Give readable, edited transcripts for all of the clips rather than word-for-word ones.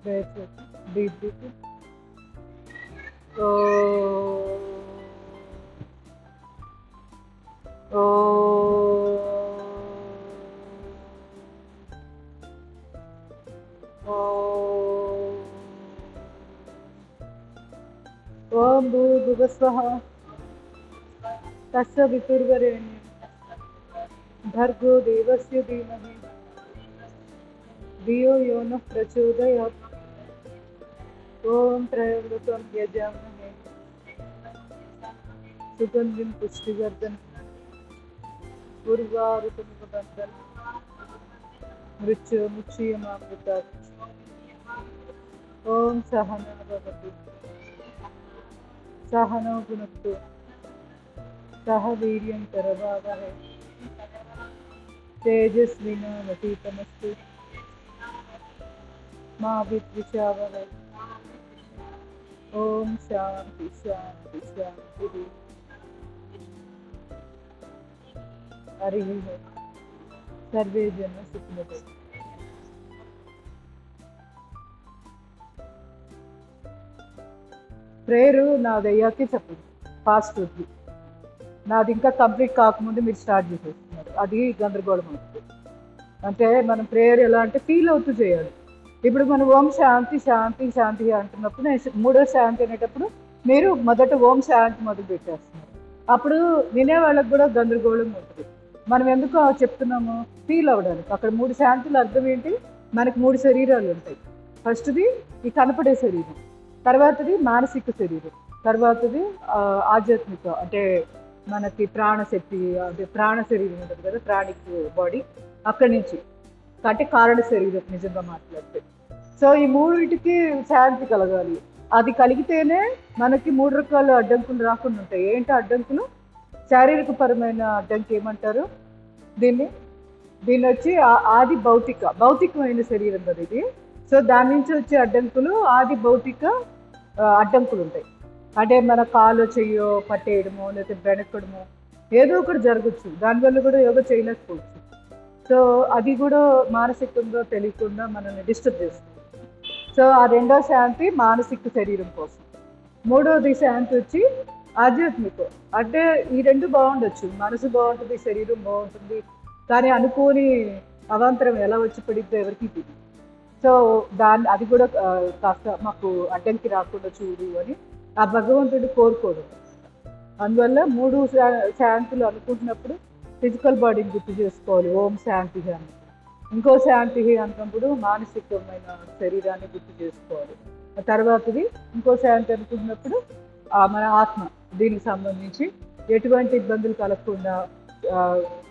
Breath. Deep breathing. Oh. Oh. Oh. Om Bhurvuvasvaha Tasya Viturvarenyam Bhargo Devasya Dhimahi Dhiyo Yonah Prachodayat. Om Trayambakam Yajamnahe Sugandhim Pushtivardhanam Urvarutam Vandhanam Mrityum Mukshyamamritat. Om Sahana Bhavatu Sahano Bhunaktu Saha Viryam Karavavahe Tejasvinavadhitamastu Ma Vidvishavahe. Om Shanti Shanti Shanti. Harihi Sarve Jana Sukhino. Prayer నాది అయ్యాకే చెప్పండి fast వద్దు. నాది ఇంకా complete కాకముందు మీరు start చేసేస్తున్నారు, అది గందరగోళం అవుతుంది. అంటే మనం ప్రేయర్ ఎలా అంటే ఫీల్ అవుతూ చేయాలి. ఇప్పుడు మనం ఓం శాంతి శాంతి శాంతి అంటున్నప్పుడు నేను మూడో శాంతి అనేటప్పుడు మీరు మొదట ఓం శాంతి మొదలు పెట్టేస్తున్నారు. అప్పుడు వినే వాళ్ళకి కూడా గందరగోళం ఉంటుంది. మనం ఎందుకు చెప్తున్నాము? ఫీల్ అవ్వడానికి. అక్కడ 3 శాంతుల అర్థం ఏంటి? మనకి 3 శరీరాలు ఉంటాయి. ఫస్ట్ది ఈ కనపడే శరీరం, తర్వాతది మానసిక శరీరం, తర్వాతది ఆధ్యాత్మిక అంటే మనకి ప్రాణశక్తి, అదే ప్రాణ శరీరం ఉంటుంది కదా, ప్రాణిక్ బాడీ. అక్కడి నుంచి అంటే కారణ శరీరం నిజంగా మాట్లాడితే. సో ఈ మూడింటికి శాంతి కలగాలి. అది కలిగితేనే మనకి 3 రకాల అడ్డంకులు రాకుండా ఉంటాయి. ఏంటి అడ్డంకులు? శారీరక పరమైన అడ్డంకి ఏమంటారు దీన్ని? దీన్ని వచ్చి ఆది భౌతికమైన శరీరం కదా ఇది. సో దాని నుంచి వచ్చే అడ్డంకులు ఆది భౌతిక అడ్డంకులు ఉంటాయి. అంటే మన కాలు చెయ్యో పట్టేయడమో లేకపోతే బెనక్కడమో ఏదో ఒకటి జరగచ్చు, దానివల్ల కూడా యోగా చేయలేకపోవచ్చు. సో అది కూడా మానసికంగా తెలియకుండా మనల్ని డిస్టర్బ్ చేస్తుంది. సో ఆ రెండో శాంతి మానసిక శరీరం కోసం. మూడోది శాంతి వచ్చి ఆధ్యాత్మికం. అంటే ఈ రెండు బాగుండొచ్చు, మనసు బాగుంటుంది, శరీరం బాగుంటుంది, కానీ అనుకోని అవాంతరం ఎలా వచ్చి పడిద్దో ఎవరికి తెలియదు. సో అది కూడా కాస్త మాకు అడ్డంకి రాకుండా చూడు అని ఆ భగవంతుడు కోరుకోవడం. అందువల్ల 3 శాంతులు అనుకుంటున్నప్పుడు ఫిజికల్ బాడీని గుర్తు చేసుకోవాలి ఓం శాంతి అని. ఇంకో శాంతి అన్నప్పుడు మానసికమైన శరీరాన్ని గుర్తు చేసుకోవాలి. తర్వాతది ఇంకో శాంతి అనుకుంటున్నప్పుడు మన ఆత్మ, దీనికి సంబంధించి ఎటువంటి ఇబ్బందులు కలగకుండా,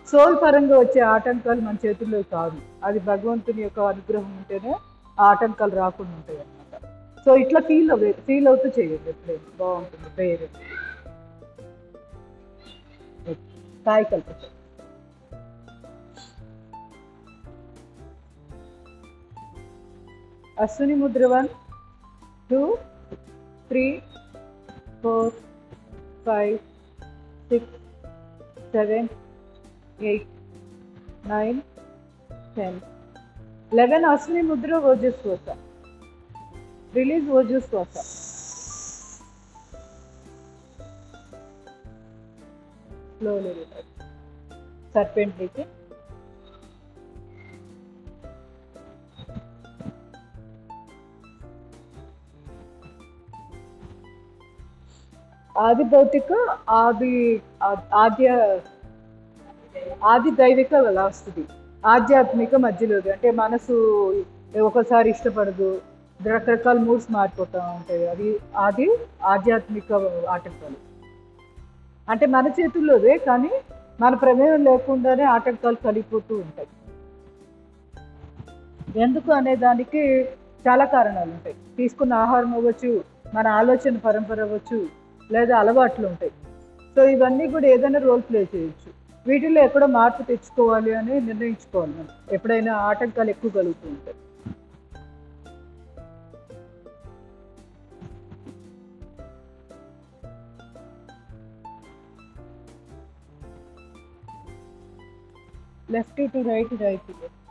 సోల్ పరంగా వచ్చే ఆటంకాలు మన చేతుల్లో కాదు, అది భగవంతుని యొక్క అనుగ్రహం ఉంటేనే ఆ ఆటంకాలు రాకుండా ఉంటాయి అన్నమాట. సో ఇట్లా ఫీల్ అవుతూ చేయండి, ఎప్పుడైనా బాగుంటుంది ప్రేయర్. కాయ కల్పత. అశ్విని ముద్ర 1 2 3 4 5 6 7 8 9 10 11. అశ్విని ముద్ర ఓజస్వాస. రిలీజ్ ఓజస్వాస. Slowly relax. సర్పెంట్ అయితే ఆది భౌతిక, ఆది దైవిక అలా వస్తుంది. ఆధ్యాత్మిక మధ్యలోది. అంటే మనసు ఒకసారి ఇష్టపడదు, రకరకాల మూడ్స్ మారిపోతూ ఉంటాయి. అది ఆధ్యాత్మిక ఆటంకాలు. అంటే మన చేతుల్లోదే, కానీ మన ప్రమేయం లేకుండానే ఆటంకాలు కలిగిపోతూ ఉంటాయి. ఎందుకు అనే దానికి చాలా కారణాలు ఉంటాయి. తీసుకున్న ఆహారం అవ్వచ్చు, మన ఆలోచన పరంపర అవ్వచ్చు, లేదా అలవాట్లు ఉంటాయి. సో ఇవన్నీ కూడా ఏదైనా రోల్ ప్లే చేయొచ్చు. వీటిల్లో ఎక్కడో మార్పు తెచ్చుకోవాలి అని నిర్ణయించుకోవాలి మనం ఎప్పుడైనా ఆటంకాలు ఎక్కువ కలుగుతూ ఉంటాయి. Left to right, right to left.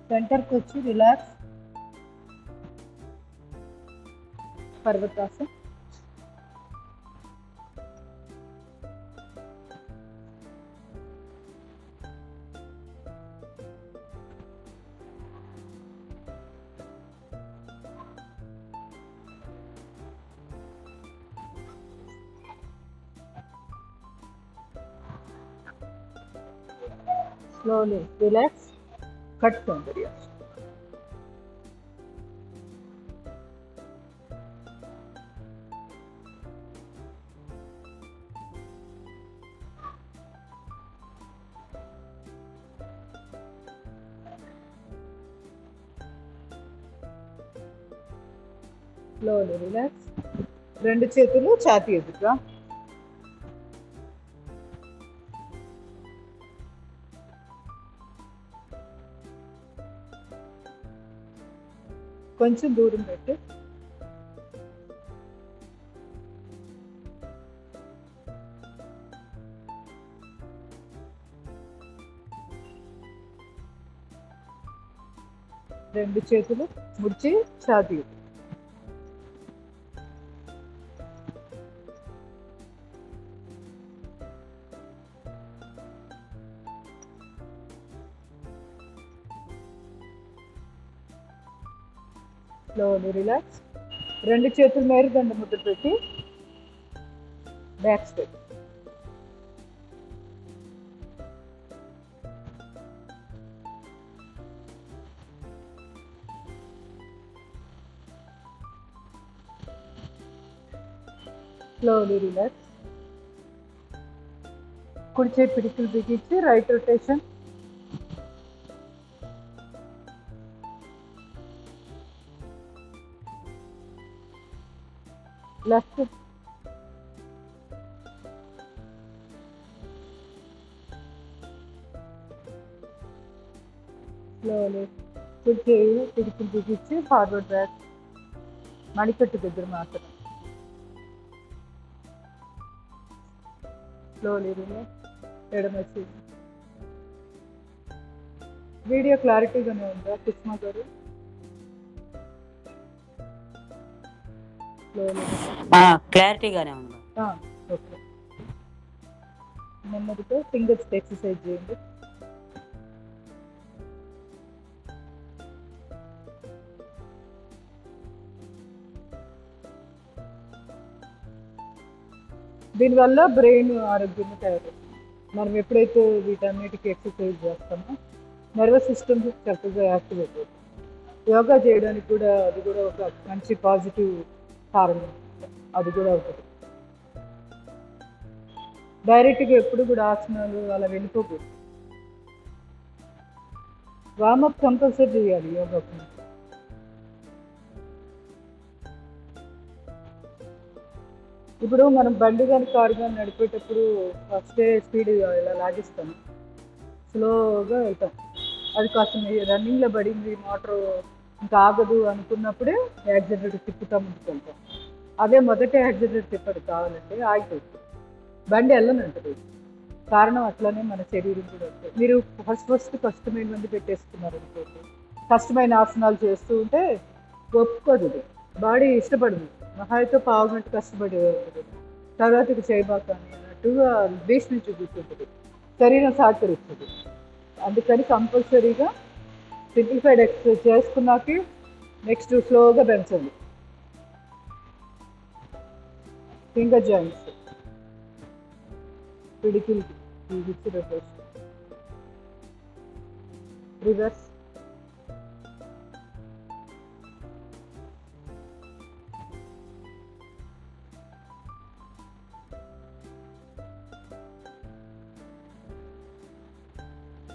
సెంటర్కి వచ్చి relax. పర్వతాసన్. Slowly relax. Cut Soundarya. Slowly relax. రెండు చేతులు ఛాతీ ఎదురుగా. కొంచెం దూరం పెట్టి. రెండు చేతులు ముడిచి ఛాతీ. Slowly relax. రెండు చేతులు మేరుదండ ముద్ర పెట్టి బ్యాక్ స్టెప్. Slowly relax. కుడి చేతి పిడికిలు బిగించి రైట్ రొటేషన్. లెఫ్ట్. స్లోలీ కుడి చేయి పిడికిలు బిగించి ఫార్వర్డ్ బ్యాక్. మణికట్టు దగ్గర మాత్రం. Slowly relax. ఎడమ చేయి. వీడియో క్లారిటీగానే ఉందా కుస్మా గారు? క్లారిటీగానే ఉంది. ఓకే. నెమ్మదిగా ఫింగర్స్ ఎక్సర్సైజ్ చేయండి. దీనివల్ల బ్రెయిన్ ఆరోగ్యంగా తయారవుతుంది. మనం ఎప్పుడైతే వీటన్నిటికీ ఎక్సర్సైజ్ చేస్తామో నర్వస్ సిస్టమ్ చక్కగా యాక్టివేట్ అవుతుంది. యోగా చేయడానికి కూడా అది కూడా ఒక మంచి పాజిటివ్ కారణం. అది కూడా ఒకటి. డైరెక్ట్గా ఎప్పుడు కూడా ఆసనాలు అలా వెళ్ళిపోకూడదు. వార్మప్ కంపల్సరీ చేయాలి యోగా. ఇప్పుడు మనం బండి కానీ కారు కానీ నడిపేటప్పుడు ఫస్ట్ స్పీడ్ ఇలా లాగిస్తాం, స్లోగా వెళ్తాం. అది కాస్త రన్నింగ్లో పడింది మోటారు ఇంకా ఆగదు అనుకున్నప్పుడే యాక్సిడెంట్ తిప్పుతా ముందుకు వెళ్తాం. అదే మొదటి యాక్సిడెంట్ తిప్పడు కావాలంటే ఆగిపోతుంది, బండి వెళ్ళనంటది. కారణం అట్లనే మన శరీరం కూడా వస్తుంది. మీరు కష్టమైన మంది పెట్టేసుకున్నారు అనుకోండి, కష్టమైన ఆసనాలు చేస్తూ ఉంటే ఒప్పుకోదు, బాడీ ఇష్టపడదు. మహాయితో పావు గంట కష్టపడే ఉంటుంది, తర్వాతకి చేయబాక అని అన్నట్టుగా భీష్మి చూపిస్తుంటుంది, శరీరం సహకరిస్తుంది. అందుకని కంపల్సరీగా సింప్లిఫైడ్ ఎక్సర్సైజ్ చేసుకున్నాక నెక్స్ట్ స్లోగా పెంచండి. ఫింగర్ జాయింట్స్, పిడికిల్ reverse,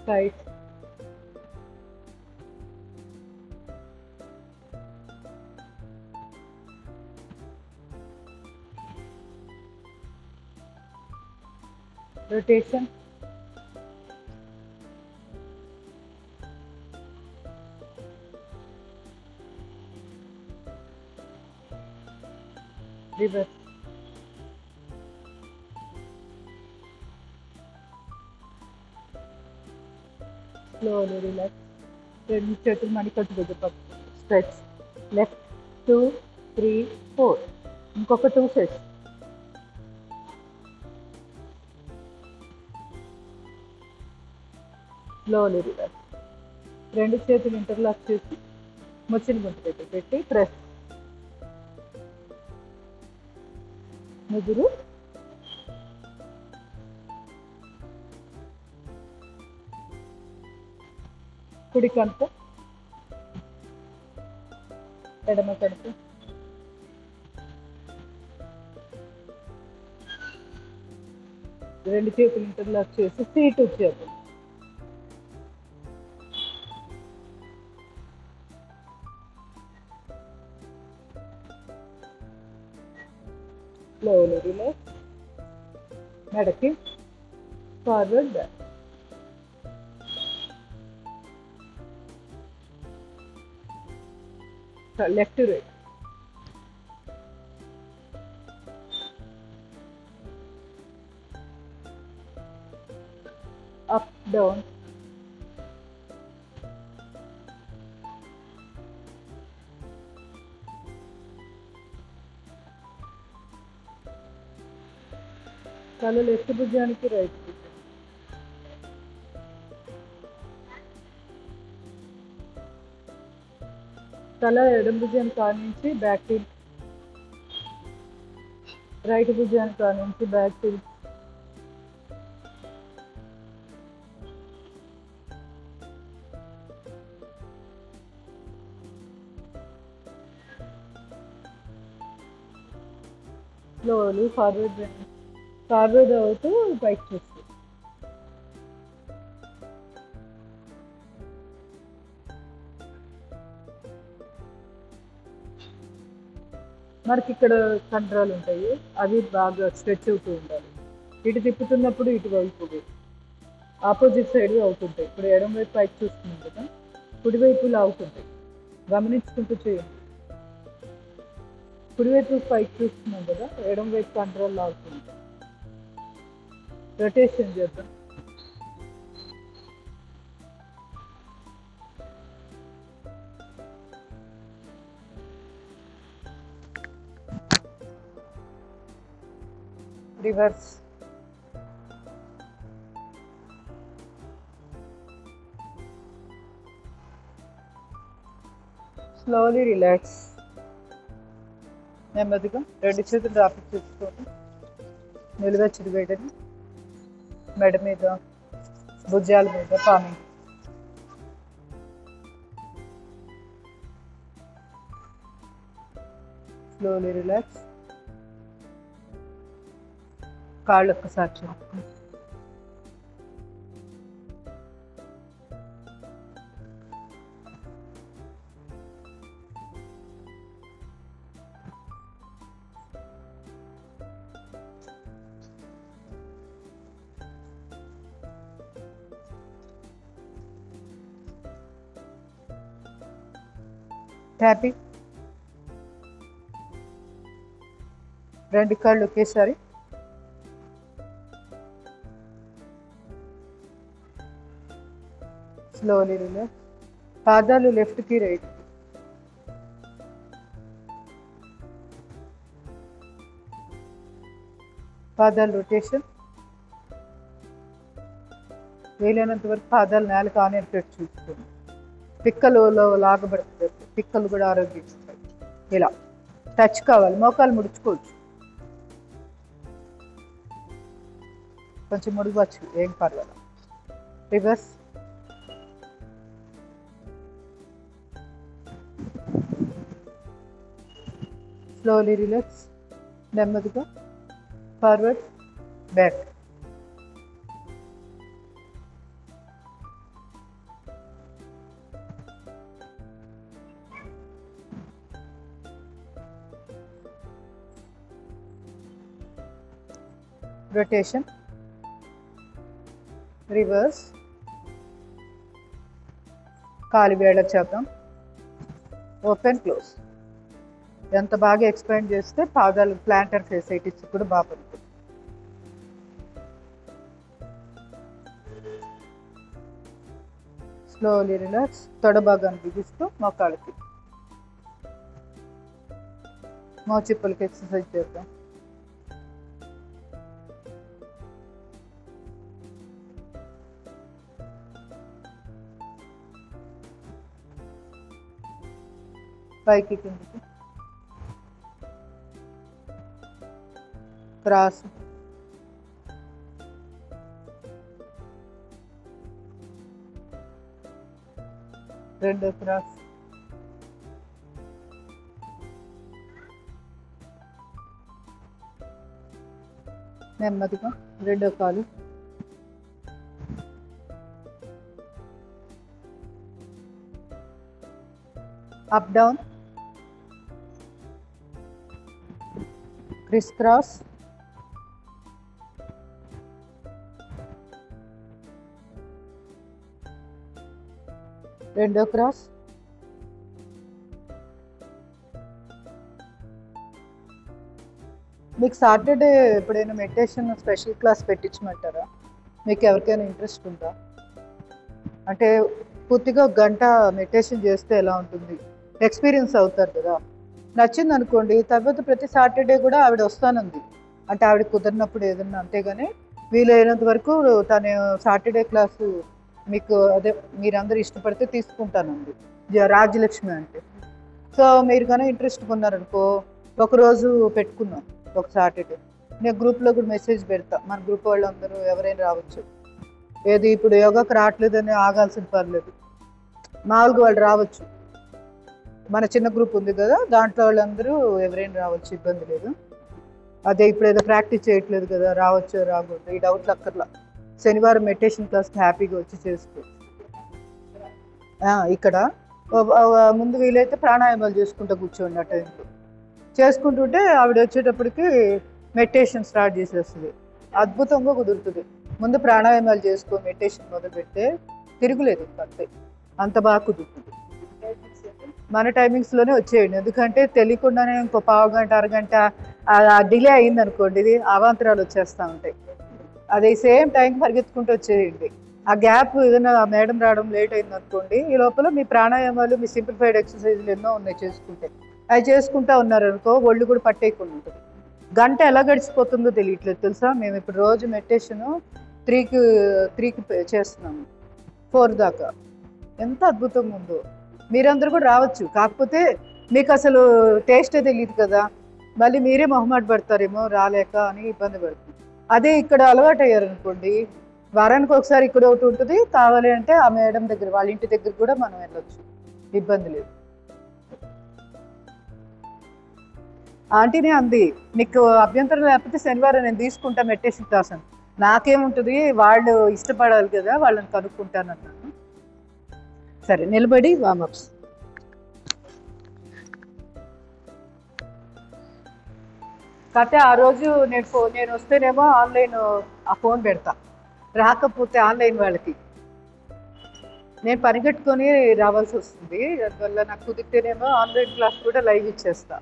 side, rotation, reverse, slowly relax. రెండు చేతులు మణికట్టు దగ్గర పట్టుకోండి. స్ట్రెచ్. లెఫ్ట్ 2 3 4. ఇంకొక 2 సెట్స్. Slowly relax. రెండు చేతులు ఇంటర్లాక్ చేసి ముచ్చిన గుంట దగ్గర పెట్టి ప్రెస్. ముదురు. కుడి కంట, ఎడమ కంట. రెండు చేతులు ఇంటర్లాక్ చేసి సీట్ వచ్చేది. Slowly relax. మెడకి forward back. Left right. Up down. తల లెఫ్ట్ భుజానికి రైట్ భుజం. తల ఎడమ భుజాన్ని కానించి బ్యాక్ టిల్ట్. రైట్ భుజాన్ని కానించి బ్యాక్ టిల్ట్. స్లోలీ ఫార్వర్డ్ రండి. ఫార్వర్డ్ అవుతూ పైకి చూస్తుంది. మనకి ఇక్కడ కండరాలు ఉంటాయి, అవి బాగా స్ట్రెచ్ అవుతూ ఉండాలి. ఇటు తిప్పుతున్నప్పుడు ఇటువైపు ఆపోజిట్ సైడ్ అవుతుంటాయి. ఇప్పుడు ఎడమ వైపు పైకి చూస్తున్నాం కదా, కుడివైపు లాగుతుంటాయి. గమనించుకుంటూ చేయండి. కుడివైపు పైకి చూస్తున్నాం కదా, ఎడమ వైపు కండరాలు లాగుతుంటాయి. రొటేషన్ చేద్దాం. రివర్స్. Slowly relax. నెమ్మదిగా రెండు చేతులు డ్రాప్ చూసుకొని నిలువెచ్చడి వేయడని మెడ మీద, భుజాల మీద, పామి. Slowly relax. కాళ్ళు ఒక్కసారి చూసుకోండి. ట్యాపింగ్. రెండు కాళ్ళు ఒకేసారి. Slowly relax. పాదాలు లెఫ్ట్కి రైట్. పాదాలు రొటేషన్. వీలైనంత వరకు పాదాలు నేలకు ఆనేటట్టు చూసుకోండి. పిక్కలలో లాగబడుతుంది, పిక్కలు కూడా ఆరోగ్యం. ఇలా టచ్ కావాలి, మోకాలు ముడుచుకోవచ్చు, కొంచెం ముడవచ్చు, ఏం పర్వాలేదు. రివర్స్. Slowly relax. నెమ్మదిగా ఫార్వర్డ్ బ్యాక్. రొటేషన్. రివర్స్. కాలి వేళ చేద్దాం. Open close. ఎంత బాగా ఎక్స్పాండ్ చేస్తే పాదాలు ప్లాంటర్ ఫేసైటిస్ కూడా బాగా పడుతుంది. Slowly relax. తొడ భాగాన్ని బిగిస్తూ మోకాళ్ళకి మోచిప్పలకి ఎక్సర్సైజ్ చేద్దాం. పైకి కిందికి క్రాస్. రెండో క్రాస్. నెమ్మదిగా రెండో కాలు. Up down. Criss cross. రెండో క్రాస్. మీకు సాటర్డే ఎప్పుడైనా మెడిటేషన్ స్పెషల్ క్లాస్ పెట్టించమంటారా? మీకు ఎవరికైనా ఇంట్రెస్ట్ ఉందా? అంటే పూర్తిగా ఒక గంట మెడిటేషన్ చేస్తే ఎలా ఉంటుంది, ఎక్స్పీరియన్స్ అవుతారు కదా. నచ్చింది అనుకోండి, తర్వాత ప్రతి సాటర్డే కూడా ఆవిడ వస్తానంది. అంటే ఆవిడ కుదిరినప్పుడు ఏదన్నా, అంతేగాని వీలైనంత వరకు తను సాటర్డే క్లాసు మీకు అదే మీరందరూ ఇష్టపడితే తీసుకుంటానండి. రాజ్యలక్ష్మి అంటే. సో మీరు కానీ ఇంట్రెస్ట్ ఉన్నారనుకో, ఒకరోజు పెట్టుకున్నాం ఒక సాటర్డే. నేను గ్రూప్లో కూడా మెసేజ్ పెడతా, మన గ్రూప్ వాళ్ళందరూ ఎవరైనా రావచ్చు. ఏది ఇప్పుడు యోగాకి రావట్లేదని ఆగాల్సిన పర్లేదు, మామూలుగా వాళ్ళు రావచ్చు. మన చిన్న గ్రూప్ ఉంది కదా, దాంట్లో వాళ్ళందరూ ఎవరైనా రావచ్చు, ఇబ్బంది లేదు. అదే ఇప్పుడు ఏదో ప్రాక్టీస్ చేయట్లేదు కదా, రావచ్చు రాకూడదు ఈ డౌట్లు అక్కర్లా. శనివారం మెడిటేషన్ క్లాస్కి హ్యాపీగా వచ్చి చేసుకోవచ్చు. ఇక్కడ ముందు వీలైతే ప్రాణాయామాలు చేసుకుంటూ కూర్చోండి. ఆ టైంలో చేసుకుంటుంటే ఆవిడ వచ్చేటప్పటికి మెడిటేషన్ స్టార్ట్ చేసేస్తుంది. అద్భుతంగా కుదురుతుంది. ముందు ప్రాణాయామాలు చేసుకో, మెడిటేషన్ మొదలు పెడితే తిరుగులేదు అంతే, అంత బాగా కుదురుతుంది. మన టైమింగ్స్లోనే వచ్చేయండి, ఎందుకంటే తెలియకుండానే ఇంకో పావు గంట అరగంట డిలే అయింది అనుకోండి, ఇది అవాంతరాలు వచ్చేస్తూ ఉంటాయి. అదే సేమ్ టైంకి పరిగెత్తుకుంటూ వచ్చేయండి. ఆ గ్యాప్ ఏదైనా మేడం రావడం లేట్ అయింది అనుకోండి, ఈ లోపల మీ ప్రాణాయామాలు, మీ సింప్లిఫైడ్ ఎక్సర్సైజ్లు ఎన్నో ఉన్నాయి చేసుకుంటే, అవి చేసుకుంటూ ఉన్నారనుకో ఒళ్ళు కూడా పట్టేయకుండా ఉంటుంది. గంట ఎలా గడిచిపోతుందో తెలియట్లేదు తెలుసా. మేము ఇప్పుడు రోజు మెడిటేషను 3కి చేస్తున్నాము, 4 దాకా. ఎంత అద్భుతంగా ఉందో. మీరందరూ కూడా రావచ్చు, కాకపోతే మీకు అసలు టేస్టే తెలియదు కదా, మళ్ళీ మీరే మొహమాట పడతారేమో రాలేక అని ఇబ్బంది పడుతుంది. అదే ఇక్కడ అలవాటు అయ్యారనుకోండి, వారానికి ఒకసారి ఇక్కడ ఒకటి ఉంటుంది, కావాలి అంటే ఆ మేడం దగ్గర వాళ్ళ ఇంటి దగ్గర కూడా మనం వెళ్ళొచ్చు, ఇబ్బంది లేదు. ఆంటీనే అంది, నీకు అభ్యంతరం లేకపోతే శనివారం నేను తీసుకుంటా మెడిటేషన్ క్లాస్ అని. నాకేముంటుంది, వాళ్ళు ఇష్టపడాలి కదా, వాళ్ళని కనుక్కుంటానన్నాను. సరే నిలబడి వార్మప్స్. కాకపోతే ఆ రోజు నేను వస్తేనేమో ఆన్లైన్ ఆ ఫోన్ పెడతా, రాకపోతే ఆన్లైన్ వాళ్ళకి నేను పరిగెట్టుకొని రావాల్సి వస్తుంది. అందువల్ల నాకు కుదిరితేనేమో ఆన్లైన్ క్లాస్ కూడా లైవ్ ఇచ్చేస్తా.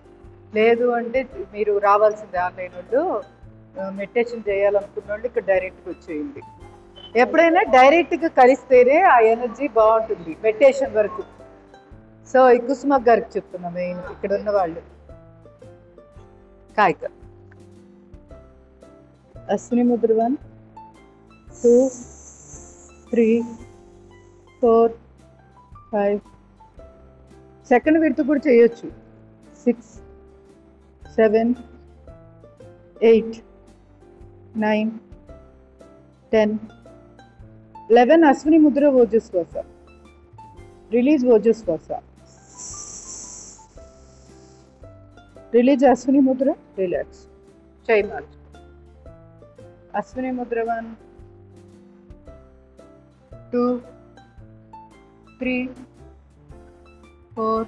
లేదు అంటే మీరు రావాల్సిందే, ఆన్లైన్ వాళ్ళు మెడిటేషన్ చేయాలనుకున్న వాళ్ళు ఇక్కడ డైరెక్ట్గా వచ్చేయండి. ఎప్పుడైనా డైరెక్ట్గా కలిస్తేనే ఆ ఎనర్జీ బాగుంటుంది మెడిటేషన్ వరకు. సో ఈ కుసుమ గారికి చెప్తున్నా, మెయిన్ ఇక్కడ ఉన్న వాళ్ళు. కాయక అశ్విని ముద్ర 1 2 3 4 5. సెకండ్ విడత కూడా చేయొచ్చు. 6 7 8 9 10 11. అశ్విని ముద్ర ఓజస్వాస. Release ఓజస్వాస. Release Ashwini Mudra, relax. చేయి మార్చు. అశ్విని ముద్ర 1 2 3 4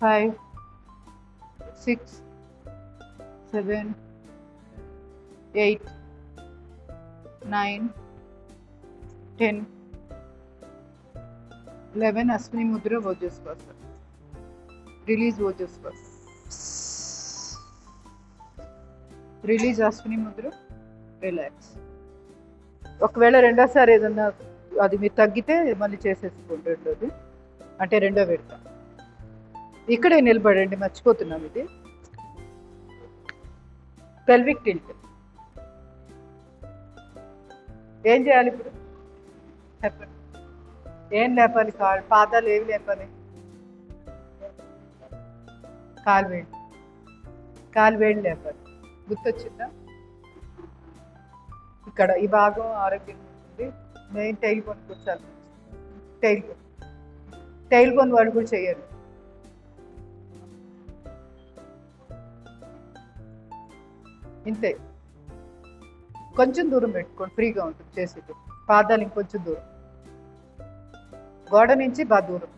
5 6 7 8 9 10 11. అశ్విని ముద్ర ఓజస్వాస. Release ఓజస్వాస. Release Ashwini Mudra, relax. ఒకవేళ రెండోసారి ఏదన్నా అది మీరు తగ్గితే మళ్ళీ చేసేసుకోండి రెండోది, అంటే రెండో విడత. ఇక్కడే నిలబడండి, మర్చిపోతున్నాం ఇది. Pelvic tilt. ఏం చేయాలి ఇప్పుడు చెప్పండి? ఏం లేపాలి? కాళ్ళు పాదాలు ఏవి లేపాలి? కాలు వేడి లేపాలి. గుర్తొచ్చిందా? ఇక్కడ ఈ భాగం ఆరోగ్యంగా ఉంటుంది. మెయిన్ టైల్ బోన్ కూర్చోాలి. టైల్ బోన్ వాళ్ళు కూడా చేయాలి. ఇంతే, కొంచెం దూరం పెట్టుకోండి, ఫ్రీగా ఉంటుంది చేసేది. పాదాలు ఇంకొంచెం దూరం, గోడ నుంచి బాగా దూరం.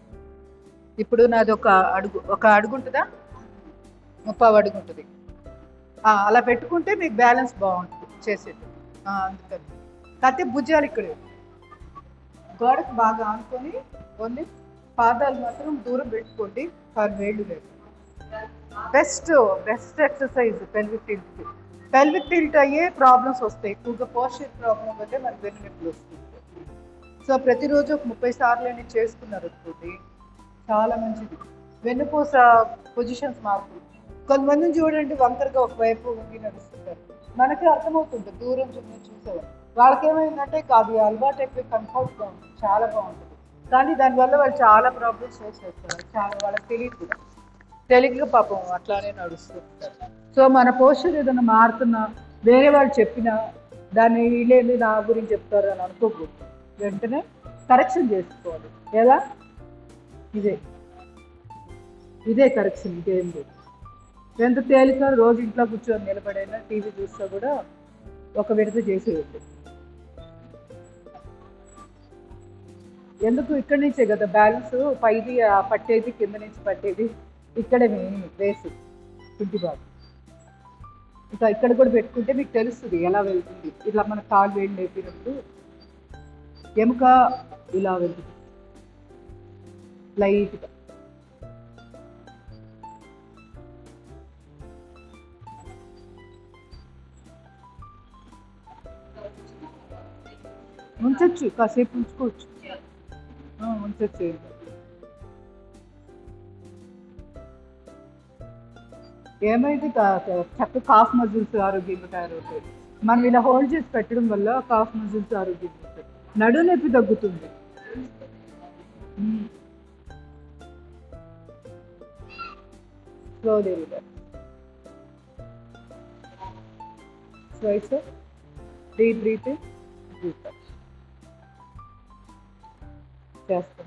ఇప్పుడు నాది ఒక అడుగు ఉంటుందా, 30 అడుగు ఉంటుంది. అలా పెట్టుకుంటే మీకు బ్యాలెన్స్ బాగుంటుంది చేసేది. అందుకని కాకపోతే భుజాలు ఇక్కడ గోడకు బాగా ఆనుకొని ఓన్లీ పాదాలు మాత్రం దూరం పెట్టుకోండి. వేళ్ళు లేదు. బెస్ట్ ఎక్సర్సైజ్ పెల్విక్ టిల్ట్కి. పెల్విక్ టిల్ట్ అయ్యే ప్రాబ్లమ్స్ వస్తాయి ఎక్కువగా, పోస్చర్ ప్రాబ్లం వల్లే మనకి వెన్ను నొప్పులు వస్తుంది. సో ప్రతిరోజు ఒక 30 సార్లు అనేది చేసుకున్నారు అనుకోండి, చాలా మంచిది. వెన్నుపూస పొజిషన్స్ మారుతుంది. కొంతమందిని చూడండి వంకరగా ఒకవైపు ఉండి నడుస్తుంటారు, మనకి అర్థమవుతుంది దూరం చూసేవారు. వాళ్ళకి ఏమైందంటే కాదు, అలవాటు ఎక్కువ కంఫర్ట్గా ఉంటుంది, చాలా బాగుంటుంది. కానీ దానివల్ల వాళ్ళు చాలా ప్రాబ్లమ్స్ ఫేస్ చేస్తారు. చాలా వాళ్ళకి తెలియదు కూడా, తెలియక పాపం అట్లానే నడుస్తుంటారు. సో మన పోస్చర్ ఏదైనా మారుతున్నా, వేరే వాళ్ళు చెప్పినా దాన్ని వీళ్ళేది నా గురించి చెప్తారు అని అనుకోకూడదు. వెంటనే కరెక్షన్ చేసుకోవాలి. ఎలా? ఇదే కరెక్షన్, ఇదేం లేదు. ఎంత తేలిక, రోజు ఇంట్లో కూర్చొని నిలబడైనా టీవీ చూస్తా కూడా ఒక విడత చేసేది. ఎందుకు? ఇక్కడి నుంచే కదా బ్యాలెన్స్ పైది పట్టేది, కింద నుంచి పట్టేది. ఇక్కడే వేసి ఇంటి బాగా ఇంకా ఇక్కడ కూడా పెట్టుకుంటే మీకు తెలుస్తుంది ఎలా వెళ్తుంది. ఇట్లా మన కాలు వేడి లేపినప్పుడు ఎముక ఇలా వెళ్తుంది లైట్గా. ఉంచొచ్చు, కాసేపు ఉంచుకోవచ్చు, ఉంచొచ్చు. ఏమైతే చక్కగా కాఫ్ మజిల్స్ ఆరోగ్యంగా తయారవుతాయి. మనం ఇలా హోల్డ్ చేసి పెట్టడం వల్ల కాఫ్ మజిల్స్ ఆరోగ్యంగా ఉంటాయి, నడుము నొప్పి తగ్గుతుంది. Slowly relax. స్వైస్ డీప్ బ్రీతింగ్ చేస్తాం.